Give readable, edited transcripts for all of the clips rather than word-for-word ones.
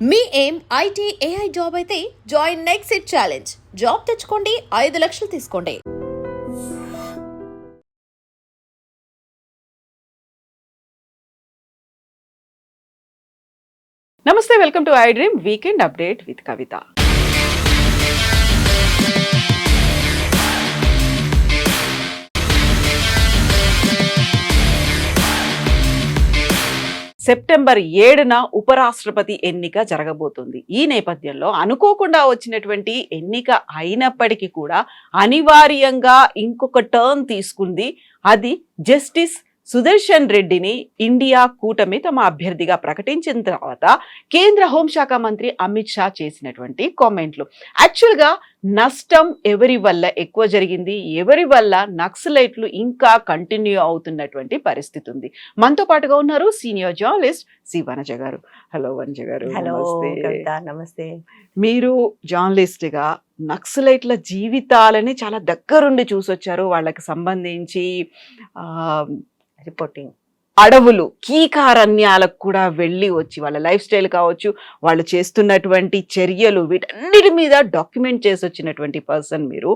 మీ ఏం IT AI job అయితే join next it challenge. Job తెచ్చుకోండి, 5 లక్షలు తీసుకోండి. నమస్తే, welcome to I dream weekend update with Kavitha. September 7న ఉపరాష్ట్రపతి ఎన్నిక జరగబోతుంది. ఈ నేపథ్యంలో అనుకోకుండా వచ్చినటువంటి ఎన్నిక అయినప్పటికీ కూడా అనివార్యంగా ఇంకొక టర్న్ తీసుకుంది. అది జస్టిస్ సుదర్శన్ రెడ్డిని ఇండియా కూటమి తమ అభ్యర్థిగా ప్రకటించిన తర్వాత కేంద్ర హోంశాఖ మంత్రి అమిత్ షా చేసినటువంటి కామెంట్లు. యాక్చువల్గా నష్టం ఎవరి వల్ల ఎక్కువ జరిగింది, ఎవరి వల్ల నక్సలైట్లు ఇంకా కంటిన్యూ అవుతున్నటువంటి పరిస్థితి ఉంది. మనతో పాటుగా ఉన్నారు సీనియర్ జర్నలిస్ట్ సి వనజ గారు. హలో వనజ గారు. హలో నమస్తే. మీరు జర్నలిస్ట్ గా నక్సలైట్ల జీవితాలని చాలా దగ్గరుండి చూసొచ్చారు. వాళ్ళకి సంబంధించి రిపోర్టింగ్, అడవులు, కీకారణ్యాలకు కూడా వెళ్ళి వచ్చి వాళ్ళ లైఫ్ స్టైల్ కావచ్చు, వాళ్ళు చేస్తున్నటువంటి చర్యలు, వీటన్నిటి మీద డాక్యుమెంట్ చేసి వచ్చినటువంటి పర్సన్ మీరు.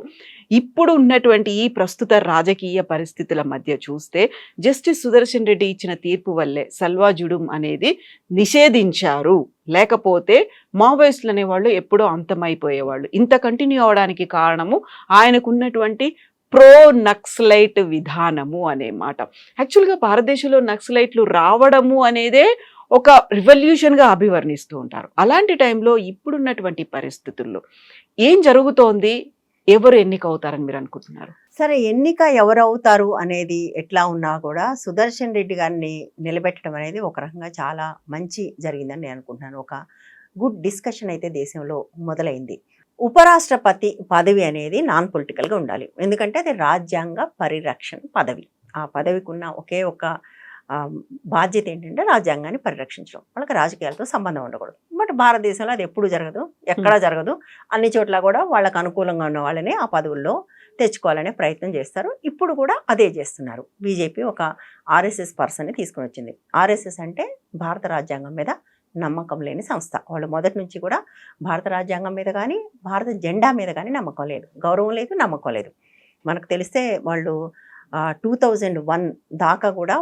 ఇప్పుడు ఉన్నటువంటి ఈ ప్రస్తుత రాజకీయ పరిస్థితుల మధ్య చూస్తే జస్టిస్ సుదర్శన్ రెడ్డి ఇచ్చిన తీర్పు వల్లే సల్వా జుడుం అనేది నిషేధించారు. లేకపోతే మావోయిస్టులు అనేవాళ్ళు ఎప్పుడో అంతమైపోయేవాళ్ళు. ఇంత కంటిన్యూ అవడానికి కారణము ఆయనకున్నటువంటి ప్రో నక్సలైట్ విధానము అనే మాట. యాక్చువల్గా భారతదేశంలో నక్సలైట్లు రావడము అనేదే ఒక రివల్యూషన్గా అభివర్ణిస్తూ ఉంటారు. అలాంటి టైంలో ఇప్పుడున్నటువంటి పరిస్థితుల్లో ఏం జరుగుతోంది, ఎవరు ఎన్నిక అవుతారని మీరు అనుకుంటున్నారు? సరే, ఎన్నిక ఎవరవుతారు అనేది ఎట్లా ఉన్నా కూడా సుదర్శన్ రెడ్డి గారిని నిలబెట్టడం అనేది ఒక రకంగా చాలా మంచి జరిగిందని నేను అనుకుంటున్నాను. ఒక గుడ్ డిస్కషన్ అయితే దేశంలో మొదలైంది. ఉపరాష్ట్రపతి పదవి అనేది నాన్ పొలిటికల్గా ఉండాలి. ఎందుకంటే అది రాజ్యాంగ పరిరక్షణ పదవి. ఆ పదవికి ఉన్న ఒకే ఒక బాధ్యత ఏంటంటే రాజ్యాంగాన్ని పరిరక్షించడం. వాళ్ళకి రాజకీయాలతో సంబంధం ఉండకూడదు. బట్ భారతదేశంలో అది ఎప్పుడు జరగదు, ఎక్కడా జరగదు. అన్ని చోట్ల కూడా వాళ్ళకు అనుకూలంగా ఉన్న వాళ్ళని ఆ పదవుల్లో తెచ్చుకోవాలనే ప్రయత్నం చేస్తారు. ఇప్పుడు కూడా అదే చేస్తున్నారు. బీజేపీ ఒక ఆర్ఎస్ఎస్ పర్సన్ని తీసుకుని వచ్చింది. ఆర్ఎస్ఎస్ అంటే భారత రాజ్యాంగం మీద నమ్మకం లేని సంస్థ. వాళ్ళు మొదటి నుంచి కూడా భారత రాజ్యాంగం మీద కానీ భారత జెండా మీద కానీ నమ్మకం లేదు, గౌరవం లేదు, నమ్మకం లేదు. మనకు తెలిస్తే వాళ్ళు 2001 దాకా కూడా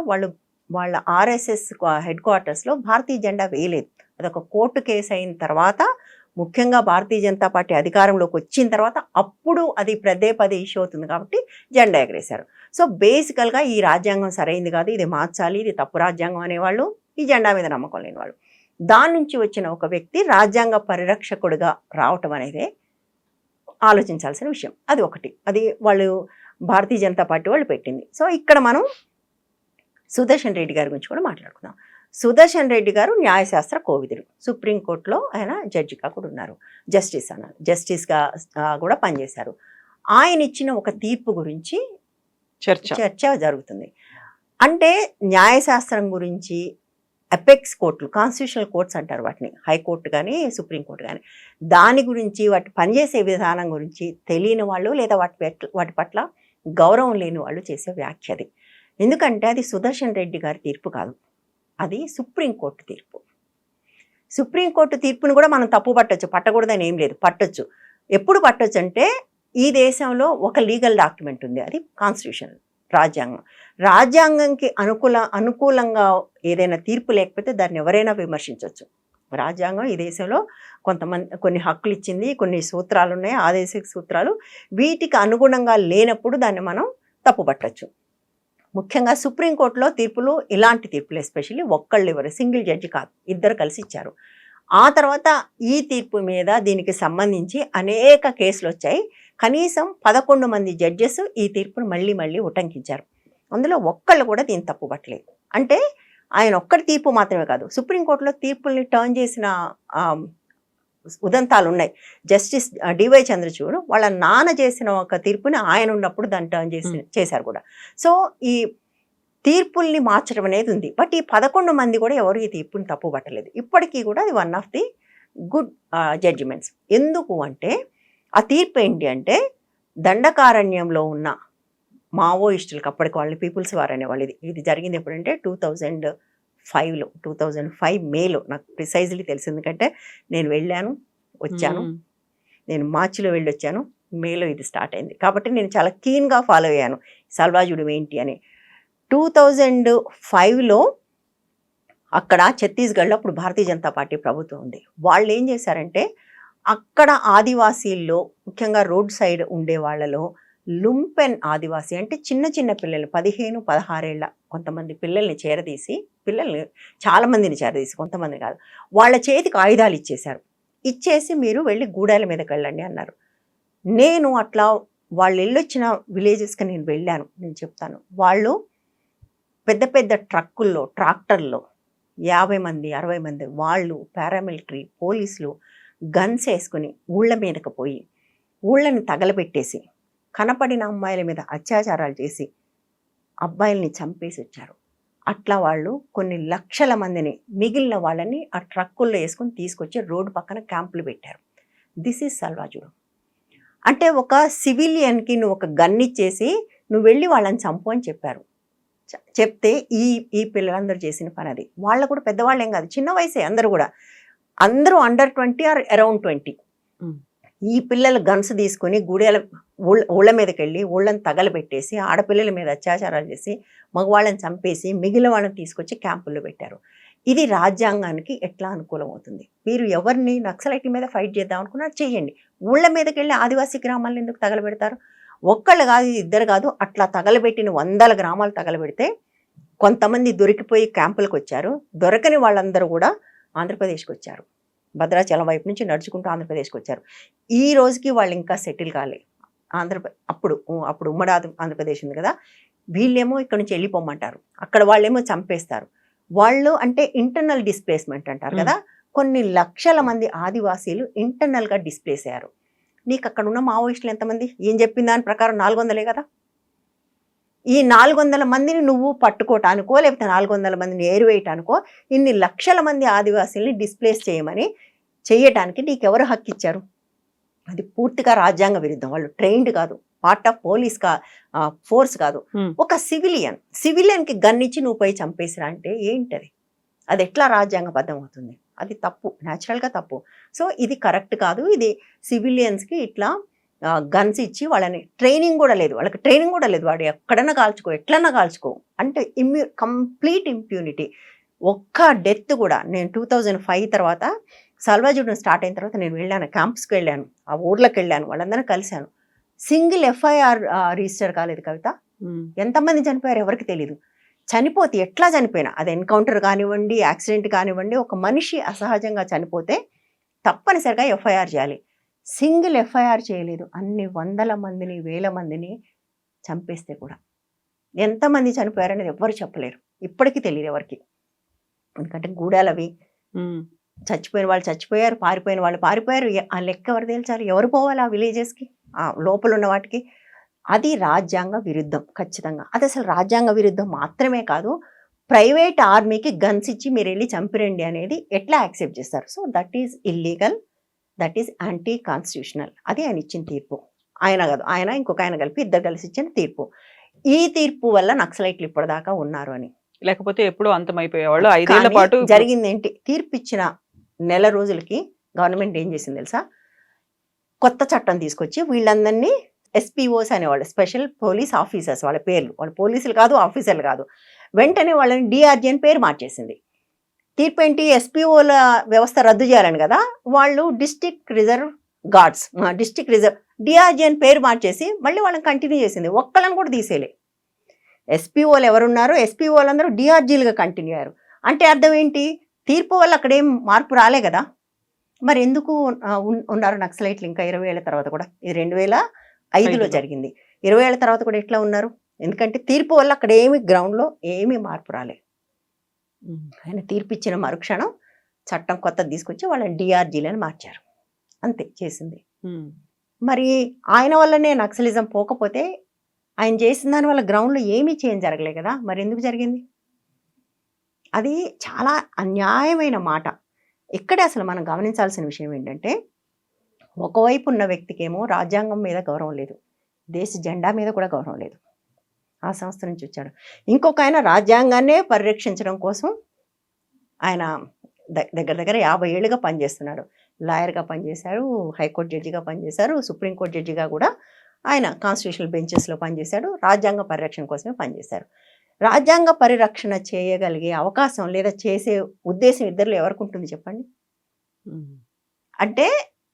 వాళ్ళ ఆర్ఎస్ఎస్ హెడ్ క్వార్టర్స్లో భారతీయ జెండా వేయలేదు. అదొక కోర్టు కేసు అయిన తర్వాత, ముఖ్యంగా భారతీయ జనతా పార్టీ అధికారంలోకి వచ్చిన తర్వాత అప్పుడు అది పదే ఇష్యూ అవుతుంది కాబట్టి జెండా ఎగరేశారు. సో బేసికల్గా ఈ రాజ్యాంగం సరైంది కాదు, ఇది మార్చాలి, ఇది తప్పు రాజ్యాంగం అనేవాళ్ళు, ఈ జెండా మీద నమ్మకం లేని వాళ్ళు. దాని నుంచి వచ్చిన ఒక వ్యక్తి రాజ్యాంగ పరిరక్షకుడిగా రావటం అనేది ఆలోచించాల్సిన విషయం. అది ఒకటి, అది వాళ్ళు భారతీయ జనతా పార్టీ వాళ్ళు పెట్టింది. సో ఇక్కడ మనం సుదర్శన్ రెడ్డి గారి గురించి కూడా మాట్లాడుకుందాం. సుదర్శన్ రెడ్డి గారు న్యాయశాస్త్ర కోవిదుడు. సుప్రీంకోర్టులో ఆయన జడ్జిగా కూడా ఉన్నారు, జస్టిస్గా కూడా పనిచేశారు. ఆయన ఇచ్చిన ఒక తీర్పు గురించి చర్చ జరుగుతుంది. అంటే న్యాయశాస్త్రం గురించి అపెక్స్ కోర్టులు, కాన్స్టిట్యూషనల్ కోర్ట్స్ అంటారు వాటిని, హైకోర్టు కానీ సుప్రీంకోర్టు కానీ, దాని గురించి, వాటి పనిచేసే విధానం గురించి తెలియని వాళ్ళు లేదా వాటి పట్ల గౌరవం లేని వాళ్ళు చేసే వ్యాఖ్యది. ఎందుకంటే అది సుదర్శన్ రెడ్డి గారి తీర్పు కాదు, అది సుప్రీంకోర్టు తీర్పు. సుప్రీంకోర్టు తీర్పును కూడా మనం తప్పు పట్టొచ్చు, పట్టకూడదని ఏం లేదు, పట్టొచ్చు. ఎప్పుడు పట్టొచ్చు అంటే ఈ దేశంలో ఒక లీగల్ డాక్యుమెంట్ ఉంది, అది కాన్స్టిట్యూషన్, రాజ్యాంగం. రాజ్యాంగంకి అనుకూలంగా ఏదైనా తీర్పు లేకపోతే దాన్ని ఎవరైనా విమర్శించవచ్చు. రాజ్యాంగం ఈ దేశంలో కొన్ని హక్కులు ఇచ్చింది, కొన్ని సూత్రాలు ఉన్నాయి, ఆదేశిక సూత్రాలు. వీటికి అనుగుణంగా లేనప్పుడు దాన్ని మనం తప్పుపట్టచ్చు. ముఖ్యంగా సుప్రీంకోర్టులో తీర్పులు, ఇలాంటి తీర్పులు ఎస్పెషల్లీ ఒక్కళ్ళు సింగిల్ జడ్జి కాదు, ఇద్దరు కలిసి ఇచ్చారు. ఆ తర్వాత ఈ తీర్పు మీద దీనికి సంబంధించి అనేక కేసులు వచ్చాయి. కనీసం 11 మంది జడ్జెస్ ఈ తీర్పును మళ్ళీ ఉటంకించారు. అందులో ఒక్కళ్ళు కూడా దీన్ని తప్పుపట్టలేదు. అంటే ఆయన ఒక్కటి తీర్పు మాత్రమే కాదు, సుప్రీంకోర్టులో తీర్పుల్ని టర్న్ చేసిన ఉదంతాలు ఉన్నాయి. జస్టిస్ డివై చంద్రచూడ్ వాళ్ళ నాన్న చేసిన ఒక తీర్పుని ఆయన ఉన్నప్పుడు దాన్ని టర్న్ చేశారు కూడా. సో ఈ తీర్పుల్ని మార్చడం అనేది ఉంది. బట్ ఈ 11 మంది కూడా ఎవరు ఈ తీర్పుని తప్పు పట్టలేదు. ఇప్పటికీ కూడా అది one of the good judgements. ఎందుకు అంటే ఆ తీర్పు ఏంటి అంటే, దండకారణ్యంలో ఉన్న మావోయిస్టులకు, అప్పటికి వాళ్ళని పీపుల్స్ వార్ అనేవాళ్ళు, ఇది జరిగింది ఎప్పుడంటే 2005లో 2005 మేలో నాకు ప్రిసైజ్లీ తెలిసింది, ఎందుకంటే నేను వెళ్ళాను వచ్చాను. నేను మార్చిలో వెళ్ళొచ్చాను, మేలో ఇది స్టార్ట్ అయింది. కాబట్టి నేను చాలా కీన్గా ఫాలో అయ్యాను సల్వాజుడు ఏంటి అని. 2005లో అక్కడ ఛత్తీస్గఢ్లో అప్పుడు భారతీయ జనతా పార్టీ ప్రభుత్వం ఉంది. వాళ్ళు ఏం చేశారంటే అక్కడ ఆదివాసీల్లో ముఖ్యంగా రోడ్ సైడ్ ఉండే వాళ్ళలో లుంపెన్ ఆదివాసీ అంటే చిన్న చిన్న పిల్లలు 15-16 ఏళ్ళ కొంతమంది పిల్లల్ని చేరదీసి, చాలామందిని చేరదీసి, కొంతమంది కాదు, వాళ్ళ చేతికి ఆయుధాలు ఇచ్చేశారు. ఇచ్చేసి మీరు వెళ్ళి గూడాల మీదకి వెళ్ళండి అన్నారు. నేను అట్లా వాళ్ళు వెళ్ళొచ్చిన విలేజెస్కి నేను వెళ్ళాను. నేను చెప్తాను, వాళ్ళు పెద్ద పెద్ద ట్రక్కుల్లో ట్రాక్టర్లో 50 మంది 60 మంది వాళ్ళు పారామిలిటరీ పోలీసులు గన్స్ వేసుకుని ఊళ్ళ మీదకి పోయి ఊళ్ళని తగలబెట్టేసి కనపడిన అమ్మాయిల మీద అత్యాచారాలు చేసి అబ్బాయిల్ని చంపేసి వచ్చారు. అట్లా వాళ్ళు కొన్ని లక్షల మందిని, మిగిలిన వాళ్ళని ఆ ట్రక్కుల్లో వేసుకొని తీసుకొచ్చి రోడ్డు పక్కన క్యాంపులు పెట్టారు. దిస్ ఈజ్ సల్వాజుడు. అంటే ఒక సివిలియన్కి నువ్వు ఒక గన్ ఇచ్చేసి నువ్వు వెళ్ళి వాళ్ళని చంపు అని చెప్పారు. చెప్తే ఈ పిల్లలందరూ చేసిన పని అది. వాళ్ళు కూడా పెద్దవాళ్ళు ఏం కాదు, చిన్న వయసే, అందరూ అండర్ 20 ఆర్ అరౌండ్ 20. ఈ పిల్లలు గన్స్ తీసుకుని ఊళ్ళ మీదకి వెళ్ళి ఊళ్ళని తగలబెట్టేసి ఆడపిల్లల మీద అత్యాచారాలు చేసి మగవాళ్ళని చంపేసి మిగిలిన వాళ్ళని తీసుకొచ్చి క్యాంపుల్లో పెట్టారు. ఇది రాజ్యాంగానికి ఎట్లా అనుకూలం అవుతుంది? మీరు ఎవరిని నక్సలైట్ల మీద ఫైట్ చేద్దాం అనుకున్నారు, చేయండి. ఊళ్ళ మీదకి వెళ్ళి ఆదివాసీ గ్రామాలను ఎందుకు తగలబెడతారు? ఒక్కళ్ళు కాదు, ఇద్దరు కాదు, అట్లా తగలబెట్టిన 100 గ్రామాలు తగలబెడితే కొంతమంది దొరికిపోయి క్యాంపులకు వచ్చారు. దొరకని వాళ్ళందరూ కూడా ఆంధ్రప్రదేశ్కి వచ్చారు. భద్రాచలం వైపు నుంచి నడుచుకుంటూ ఆంధ్రప్రదేశ్కి వచ్చారు. ఈ రోజుకి వాళ్ళు ఇంకా సెటిల్ కాలే. అప్పుడు ఉమ్మడి ఆంధ్రప్రదేశ్ ఉంది కదా, వీళ్ళేమో ఇక్కడ నుంచి వెళ్ళిపోమంటారు, అక్కడ వాళ్ళేమో చంపేస్తారు. వాళ్ళు అంటే ఇంటర్నల్ డిస్ప్లేస్మెంట్ అంటారు కదా, కొన్ని లక్షల మంది ఆదివాసీలు ఇంటర్నల్గా డిస్ప్లేస్ అయ్యారు. నీకు అక్కడ ఉన్న మావోయిస్టులు ఎంతమంది? ఏం చెప్పిన దాని ప్రకారం 400 కదా. ఈ 400 మందిని నువ్వు పట్టుకోవటానికో లేకపోతే 400 మందిని ఏరువేయటానికో ఇన్ని లక్షల మంది ఆదివాసీల్ని డిస్ప్లేస్ చేయటానికి నీకెవరు హక్కు ఇచ్చారు? అది పూర్తిగా రాజ్యాంగ విరుద్ధం. వాళ్ళు ట్రైన్డ్ కాదు, పార్ట్ ఆఫ్ పోలీస్ ఫోర్స్ కాదు. ఒక సివిలియన్కి గన్ ఇచ్చి నువ్వు పోయి చంపేసిరా అంటే ఏంటది? అది ఎట్లా రాజ్యాంగబద్ధం అవుతుంది? అది తప్పు, న్యాచురల్గా తప్పు. సో ఇది కరెక్ట్ కాదు. ఇది సివిలియన్స్కి ఇట్లా గన్స్ ఇచ్చి వాళ్ళని ట్రైనింగ్ కూడా లేదు, వాడు ఎక్కడన్నా కాల్చుకో, ఎట్లన్నా కాల్చుకో అంటే కంప్లీట్ ఇంప్యూనిటీ. ఒక్క డెత్ కూడా. నేను 2005 తర్వాత సల్వాజుడు స్టార్ట్ అయిన తర్వాత నేను వెళ్ళాను, క్యాంప్స్కి వెళ్ళాను, ఆ ఊర్లకు వెళ్ళాను, వాళ్ళందరూ కలిశాను. సింగిల్ ఎఫ్ఐఆర్ రిజిస్టర్ కాలేదు కవిత. ఎంతమంది చనిపోయారు ఎవరికి తెలియదు. చనిపోతే ఎట్లా చనిపోయినా, అది ఎన్కౌంటర్ కానివ్వండి, యాక్సిడెంట్ కానివ్వండి, ఒక మనిషి అసహజంగా చనిపోతే తప్పనిసరిగా ఎఫ్ఐఆర్ చేయాలి. సింగిల్ ఎఫ్ఐఆర్ చేయలేదు. అన్ని 100 మందిని 1000 మందిని చంపేస్తే కూడా ఎంతమంది చనిపోయారనేది ఎవ్వరు చెప్పలేరు, ఇప్పటికీ తెలియదు ఎవరికి. ఎందుకంటే గూడాలవి, చచ్చిపోయిన వాళ్ళు చచ్చిపోయారు, పారిపోయిన వాళ్ళు పారిపోయారు. ఆ లెక్క ఎవరు తేల్చాలి? ఎవరు పోవాలి ఆ విలేజెస్కి, ఆ లోపల ఉన్న వాటికి? అది రాజ్యాంగ విరుద్ధం ఖచ్చితంగా. అది అసలు రాజ్యాంగ విరుద్ధం మాత్రమే కాదు, ప్రైవేట్ ఆర్మీకి గన్స్ ఇచ్చి మీరు వెళ్ళి చంపిరండి అనేది ఎట్లా యాక్సెప్ట్ చేస్తారు? So that is illegal, that is anti constitutional. అది ఆయన ఇచ్చిన తీర్పు. ఆయన కాదు, ఆయన ఇంకొక ఆయన కలిపి ఇద్దరు కలిసి ఇచ్చిన తీర్పు. ఈ తీర్పు వల్ల నక్సలైట్లు ఇప్పటిదాకా ఉన్నారు అని. లేకపోతే ఎప్పుడూ అంతమైపోయేవాళ్ళు. 5 ఏళ్ల పాటు జరిగింది ఏంటి? తీర్పు ఇచ్చిన నెల రోజులకి గవర్నమెంట్ ఏం చేసింది తెలుసా? కొత్త చట్టం తీసుకొచ్చి వీళ్ళందరినీ ఎస్పీఓస్ అనేవాళ్ళు, స్పెషల్ పోలీస్ ఆఫీసర్స్, వాళ్ళ పేర్లు, వాళ్ళు పోలీసులు కాదు, ఆఫీసర్లు కాదు, వెంటనే వాళ్ళని డిఆర్జీ అని పేరు మార్చేసింది. తీర్పు ఏంటి? ఎస్పీఓల వ్యవస్థ రద్దు చేయాలని కదా, వాళ్ళు డిస్ట్రిక్ట్ రిజర్వ్ గార్డ్స్, డిఆర్జీ అని పేరు మార్చేసి మళ్ళీ వాళ్ళని కంటిన్యూ చేసింది. ఒక్కళ్ళని కూడా తీసేలే. ఎస్పీఓలు ఎవరున్నారో ఎస్పీఓలందరూ డిఆర్జీలుగా కంటిన్యూ అయ్యారు. అంటే అర్థం ఏంటి? తీర్పు వల్ల అక్కడేం మార్పు రాలే కదా. మరి ఎందుకు ఉన్నారు నక్సలైట్లు ఇంకా 20 ఏళ్ల తర్వాత కూడా? ఇది 2005లో జరిగింది. 20 ఏళ్ల తర్వాత కూడా ఎట్లా ఉన్నారు? ఎందుకంటే తీర్పు వల్ల అక్కడ ఏమి గ్రౌండ్లో ఏమీ మార్పు రాలే. ఆయన తీర్పు ఇచ్చిన మరుక్షణం చట్టం కొత్తది తీసుకొచ్చి వాళ్ళని డిఆర్జీలని మార్చారు. అంతే చేసింది. మరి ఆయన వల్లనే నక్సలిజం పోకపోతే ఆయన చేసిన దానివల్ల గ్రౌండ్లో ఏమీ చేంజ్ జరగలే కదా. మరి ఎందుకు జరిగింది? అది చాలా అన్యాయమైన మాట. ఇక్కడే అసలు మనం గమనించాల్సిన విషయం ఏంటంటే, ఒకవైపు ఉన్న వ్యక్తికేమో రాజ్యాంగం మీద గౌరవం లేదు, దేశ జెండా మీద కూడా గౌరవం లేదు, ఆ సంస్థ నుంచి వచ్చాడు. ఇంకొక ఆయన రాజ్యాంగాన్నే పరిరక్షించడం కోసం ఆయన దగ్గర దగ్గర 50 ఏళ్ళుగా పనిచేస్తున్నాడు. లాయర్గా పనిచేశారు, హైకోర్టు జడ్జిగా పనిచేశారు, సుప్రీంకోర్టు జడ్జిగా కూడా ఆయన కాన్స్టిట్యూషనల్ బెంచెస్లో పనిచేశాడు, రాజ్యాంగ పరిరక్షణ కోసమే పనిచేశారు. రాజ్యాంగ పరిరక్షణ చేయగలిగే అవకాశం లేదా చేసే ఉద్దేశం ఇద్దరిలో ఎవరికి ఉంటుంది చెప్పండి? అంటే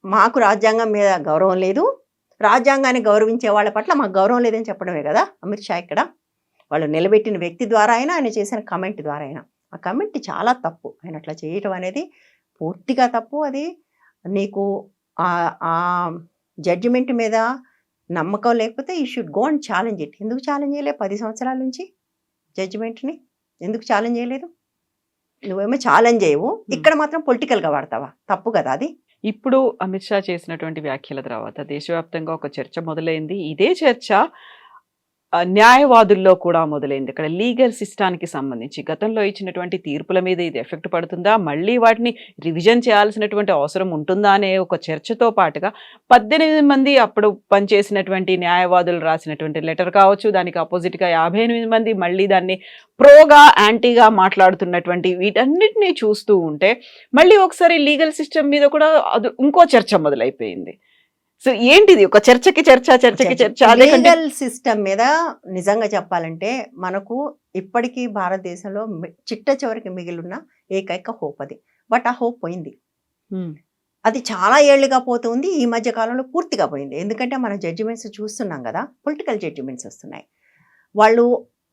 మాకు రాజ్యాంగం మీద గౌరవం లేదు, రాజ్యాంగాన్ని గౌరవించే వాళ్ళ పట్ల మాకు గౌరవం లేదని చెప్పడమే కదా అమిత్ షా ఇక్కడ. వాళ్ళు నిలబెట్టిన వ్యక్తి ద్వారా అయినా, ఆయన చేసిన కమెంట్ ద్వారా అయినా. ఆ కమెంట్ చాలా తప్పు. ఆయన అట్లా చేయటం అనేది పూర్తిగా తప్పు. అది నీకు ఆ జడ్జిమెంట్ మీద నమ్మకం లేకపోతే you should go and challenge it. ఎందుకు ఛాలెంజ్ చేయలేదు 10 సంవత్సరాల నుంచి జడ్జిమెంట్ని? ఎందుకు ఛాలెంజ్ చేయలేదు? నువ్వేమో ఛాలెంజ్ చేయవు, ఇక్కడ మాత్రం పొలిటికల్గా వాడతావా? తప్పు కదా అది. ఇప్పుడు అమిత్ షా చేసినటువంటి వ్యాఖ్యల తర్వాత దేశవ్యాప్తంగా ఒక చర్చ మొదలైంది. ఇదే చర్చ న్యాయవాదుల్లో కూడా మొదలైంది. ఇక్కడ లీగల్ సిస్టానికి సంబంధించి గతంలో ఇచ్చినటువంటి తీర్పుల మీద ఇది ఎఫెక్ట్ పడుతుందా, మళ్ళీ వాటిని రివిజన్ చేయాల్సినటువంటి అవసరం ఉంటుందా అనే ఒక చర్చతో పాటుగా 18 మంది అప్పుడు పనిచేసినటువంటి న్యాయవాదులు రాసినటువంటి లెటర్ కావచ్చు, దానికి ఆపోజిట్గా 58 మంది మళ్ళీ దాన్ని ప్రోగా యాంటీగా మాట్లాడుతున్నటువంటి వీటన్నిటినీ చూస్తూ ఉంటే మళ్ళీ ఒకసారి లీగల్ సిస్టమ్ మీద కూడా అది ఇంకో చర్చ మొదలైపోయింది. సో ఏంటిది ఒక చర్చకి చర్చ లీగల్ సిస్టమ్ మీద నిజంగా చెప్పాలంటే మనకు ఇప్పటికీ భారతదేశంలో చిట్ట చివరికి మిగిలిన ఏకైక హోప్ అది. బట్ ఆ హోప్ పోయింది. అది చాలా ఏళ్లుగా పోతుంది, ఈ మధ్య కాలంలో పూర్తిగా పోయింది. ఎందుకంటే మనం జడ్జిమెంట్స్ చూస్తున్నాం కదా, పొలిటికల్ జడ్జిమెంట్స్ వస్తున్నాయి. వాళ్ళు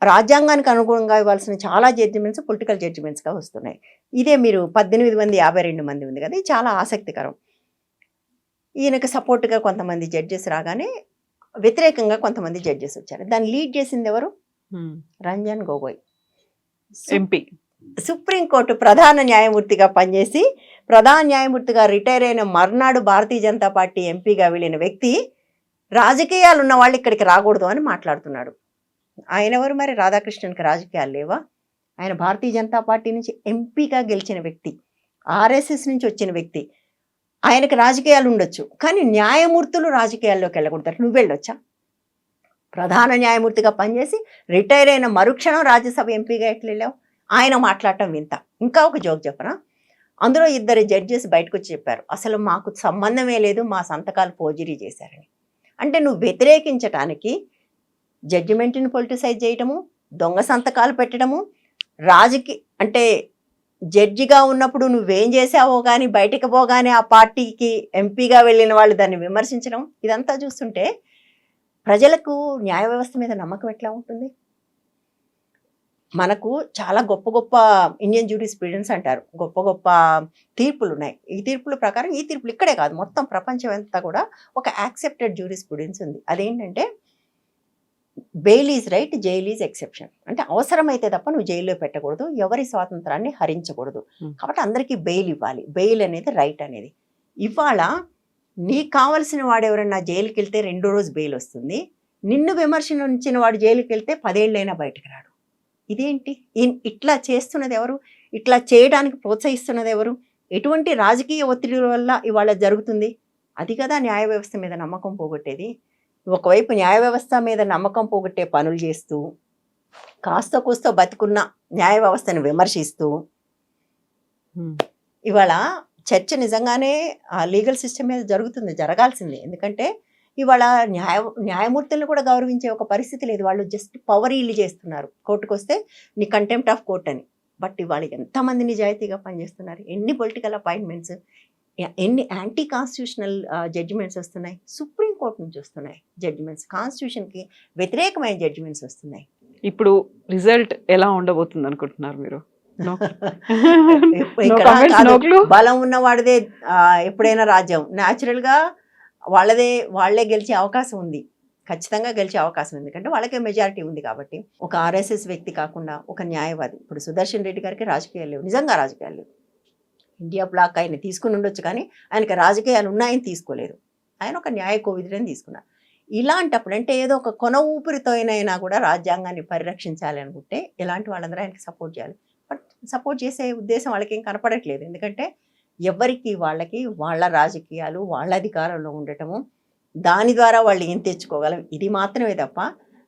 రాజ్యాంగానికి అనుగుణంగా ఇవ్వాల్సిన చాలా జడ్జిమెంట్స్ పొలిటికల్ జడ్జిమెంట్స్గా వస్తున్నాయి. ఇదే మీరు 18 మంది 52 మంది ఉంది కదా, ఇది చాలా ఆసక్తికరం. ఈయనకి సపోర్ట్గా కొంతమంది జడ్జెస్ రాగానే వ్యతిరేకంగా కొంతమంది జడ్జెస్ వచ్చారు. దాన్ని లీడ్ చేసింది ఎవరు? రంజన్ గొగోయ్, ఎంపీ, సుప్రీంకోర్టు ప్రధాన న్యాయమూర్తిగా పనిచేసి ప్రధాన న్యాయమూర్తిగా రిటైర్ అయిన మర్నాడు భారతీయ జనతా పార్టీ ఎంపీగా వెళ్ళిన వ్యక్తి రాజకీయాలు ఉన్న వాళ్ళు ఇక్కడికి రాకూడదు అని మాట్లాడుతున్నాడు. ఆయన ఎవరు మరి? రాధాకృష్ణన్కి రాజకీయాలు లేవా? ఆయన భారతీయ జనతా పార్టీ నుంచి ఎంపీగా గెలిచిన వ్యక్తి, ఆర్ఎస్ఎస్ నుంచి వచ్చిన వ్యక్తి. ఆయనకి రాజకీయాలు ఉండొచ్చు, కానీ న్యాయమూర్తులు రాజకీయాల్లోకి వెళ్ళకూడదు. నువ్వు వెళ్ళొచ్చా? ప్రధాన న్యాయమూర్తిగా పనిచేసి రిటైర్ అయిన మరుక్షణం రాజ్యసభ ఎంపీగా ఎట్లా వెళ్ళావు? ఆయన మాట్లాడటం వింత. ఇంకా ఒక జోక్ చెప్పనా, అందులో 2 జడ్జెస్ బయటకు వచ్చి చెప్పారు, అసలు మాకు సంబంధమే లేదు, మా సంతకాలు ఫోర్జరీ చేశారని. అంటే నువ్వు వ్యతిరేకించటానికి జడ్జిమెంట్ని పొలిటిసైజ్ చేయటము, దొంగ సంతకాలు పెట్టడము, అంటే జడ్జిగా ఉన్నప్పుడు నువ్వేం చేసావో కానీ బయటకు పోగానే ఆ పార్టీకి ఎంపీగా వెళ్ళిన వాళ్ళు దాన్ని విమర్శించడం, ఇదంతా చూస్తుంటే ప్రజలకు న్యాయ వ్యవస్థ మీద నమ్మకం ఎట్లా ఉంటుంది? మనకు చాలా గొప్ప గొప్ప ఇండియన్ జ్యూరిస్ప్రుడెన్స్ అంటారు, గొప్ప గొప్ప తీర్పులు ఉన్నాయి. ఈ తీర్పుల ప్రకారం, ఈ తీర్పులు ఇక్కడే కాదు మొత్తం ప్రపంచం అంతా కూడా ఒక యాక్సెప్టెడ్ జ్యూరిస్ప్రుడెన్స్ ఉంది. అదేంటంటే bail is right, jail is exception. అంటే అవసరమైతే తప్ప నువ్వు జైల్లో పెట్టకూడదు, ఎవరి స్వాతంత్రాన్ని హరించకూడదు. కాబట్టి అందరికీ బెయిల్ ఇవ్వాలి. బెయిల్ అనేది రైట్ అనేది. ఇవాళ నీకు కావలసిన వాడు ఎవరన్నా జైలుకి వెళ్తే 2వ రోజు బెయిల్ వస్తుంది, నిన్ను విమర్శించిన వాడు జైలుకి వెళ్తే 10 ఏళ్ళైనా బయటకు రాడు. ఇదేంటి? ఇట్లా చేస్తున్నది ఎవరు? ఇట్లా చేయడానికి ప్రోత్సహిస్తున్నది ఎవరు? ఎటువంటి రాజకీయ ఒత్తిడి వల్ల ఇవాళ జరుగుతుంది? అది కదా న్యాయ వ్యవస్థ మీద నమ్మకం పోగొట్టేది. ఒకవైపు న్యాయ వ్యవస్థ మీద నమ్మకం పోగొట్టే పనులు చేస్తూ, కాస్త కూస్తో బతికున్న న్యాయ వ్యవస్థను విమర్శిస్తూ, ఇవాళ చర్చ నిజంగానే లీగల్ సిస్టమ్ మీద జరగాల్సిందే. ఎందుకంటే ఇవాళ న్యాయమూర్తులను కూడా గౌరవించే ఒక పరిస్థితి లేదు. వాళ్ళు జస్ట్ పవర్ ఈల్డ్ చేస్తున్నారు. కోర్టుకు వస్తే నీ కంటెంప్ట్ ఆఫ్ కోర్ట్ అని. బట్ ఇవాళ ఎంతమంది నిజాయితీగా పనిచేస్తున్నారు? ఎన్ని పొలిటికల్ అపాయింట్మెంట్స్, ఎన్ని యాంటీ కాన్స్టిట్యూషనల్ జడ్జిమెంట్స్ వస్తున్నాయి? సుప్రీంకోర్టు నుంచి వస్తున్నాయి జడ్జిమెంట్స్, కాన్స్టిట్యూషన్కి వ్యతిరేకమైన జడ్జిమెంట్స్ వస్తున్నాయి. ఇప్పుడు రిజల్ట్ ఎలా ఉండబోతుంది అనుకుంటున్నారు మీరు? బలం ఉన్నవాడిదే ఎప్పుడైనా రాజ్యం. న్యాచురల్గా వాళ్ళే గెలిచే అవకాశం ఉంది, ఖచ్చితంగా గెలిచే అవకాశం ఉంది. ఎందుకంటే వాళ్ళకే మెజారిటీ ఉంది కాబట్టి. ఒక ఆర్ఎస్ఎస్ వ్యక్తి కాకుండా ఒక న్యాయవాది, ఇప్పుడు సుదర్శన్ రెడ్డి గారికి రాజకీయాలు లేవు, నిజంగా రాజకీయాలు లేవు. ఇండియా బ్లాక్ ఆయన తీసుకుని ఉండొచ్చు, కానీ ఆయనకి రాజకీయాలు ఉన్నాయని తీసుకోలేదు. ఆయన ఒక న్యాయ కోవిదులని తీసుకున్నారు. ఇలాంటప్పుడు అంటే ఏదో ఒక కొన ఊపిరితో అయినా కూడా రాజ్యాంగాన్ని పరిరక్షించాలి అనుకుంటే ఇలాంటి వాళ్ళందరూ ఆయనకి సపోర్ట్ చేయాలి. బట్ సపోర్ట్ చేసే ఉద్దేశం వాళ్ళకి ఏం కనపడట్లేదు. ఎందుకంటే ఎవరికి వాళ్ళ రాజకీయాలు, వాళ్ళ అధికారంలో ఉండటము, దాని ద్వారా వాళ్ళు ఏం తెచ్చుకోగలం, ఇది మాత్రమే తప్ప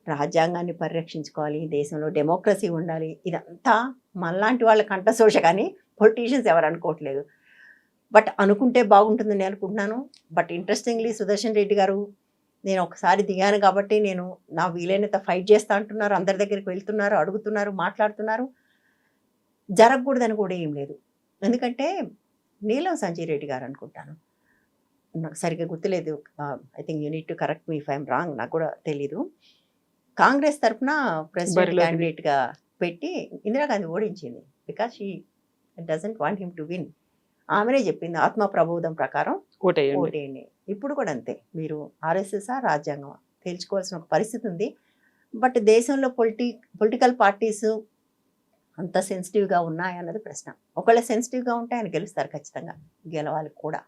రాజ్యాంగాన్ని పరిరక్షించుకోవాలి, దేశంలో డెమోక్రసీ ఉండాలి, ఇదంతా మనలాంటి వాళ్ళ కంఠశోష. కానీ పొలిటీషియన్స్ ఎవరు అనుకోవట్లేదు. బట్ అనుకుంటే బాగుంటుందని అనుకుంటున్నాను. బట్ ఇంట్రెస్టింగ్లీ సుదర్శన్ రెడ్డి గారు నేను ఒకసారి దిగాను కాబట్టి నేను నా వీలైనంత ఫైట్ చేస్తా అంటున్నారు, అందరి దగ్గరికి వెళ్తున్నారు, అడుగుతున్నారు, మాట్లాడుతున్నారు. జరగకూడదని కూడా ఏం లేదు. ఎందుకంటే నీలం సంజయ్ రెడ్డి గారు అనుకుంటాను, నాకు సరిగ్గా గుర్తులేదు, I think you need to correct me if I'm wrong, నాకు కూడా తెలీదు, కాంగ్రెస్ తరఫున ప్రెసిడెంట్ బరిలో క్యాండిడేట్గా పెట్టి ఇందిరాగాంధీ ఓడించింది. Because she doesn't want him to win. ఆమెనే చెప్పింది ఆత్మ ప్రబోధం ప్రకారం ఓటేయండి. ఓటేయండి. ఇప్పుడు కూడా అంతే, మీరు ఆర్ఎస్ఎస్ రాజ్యాంగం తేల్చుకోవాల్సిన ఒక పరిస్థితి ఉంది. బట్ దేశంలో పొలిటికల్ పార్టీస్ అంత సెన్సిటివ్గా ఉన్నాయన్నది ప్రశ్న. ఒకవేళ సెన్సిటివ్గా ఉంటే ఆయన గెలుస్తారు, ఖచ్చితంగా గెలవాలి కూడా.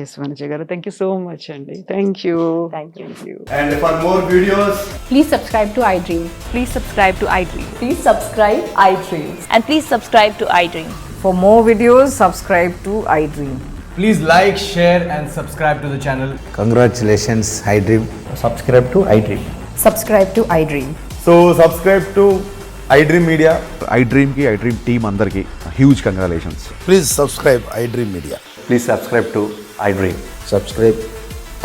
ఎస్ వనజ గారు, థ్యాంక్ యూ సో మచ్ అండి. Thank you. Thank you. And for more videos, Please subscribe to iDream. Please subscribe to iDream. Please subscribe iDream. And please subscribe to iDream. For more videos, subscribe to iDream. please like, share and subscribe to the channel. Congratulations, iDream. Subscribe to iDream. Subscribe to iDream. So subscribe to iDream Media. iDream की iDream team अंदर की huge congratulations. Please subscribe iDream Media. Please subscribe to iDream. Subscribe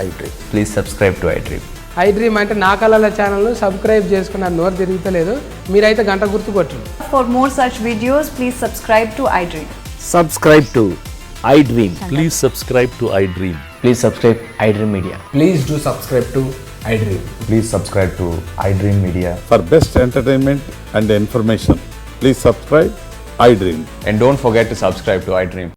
iDream. Please subscribe to iDream. iDream అంటే నా కళల ఛానల్ను subscribe చేసుకున్న నోరు తిరుగుతలేదు, మీరైతే గంట గుర్తు కొట్టండి. For more such videos, please subscribe to iDream. Subscribe to iDream. Please subscribe to iDream. Please subscribe iDream Media. Please do subscribe to iDream. Please subscribe to iDream Media. For best entertainment and information, please subscribe iDream. And don't forget to subscribe to iDream.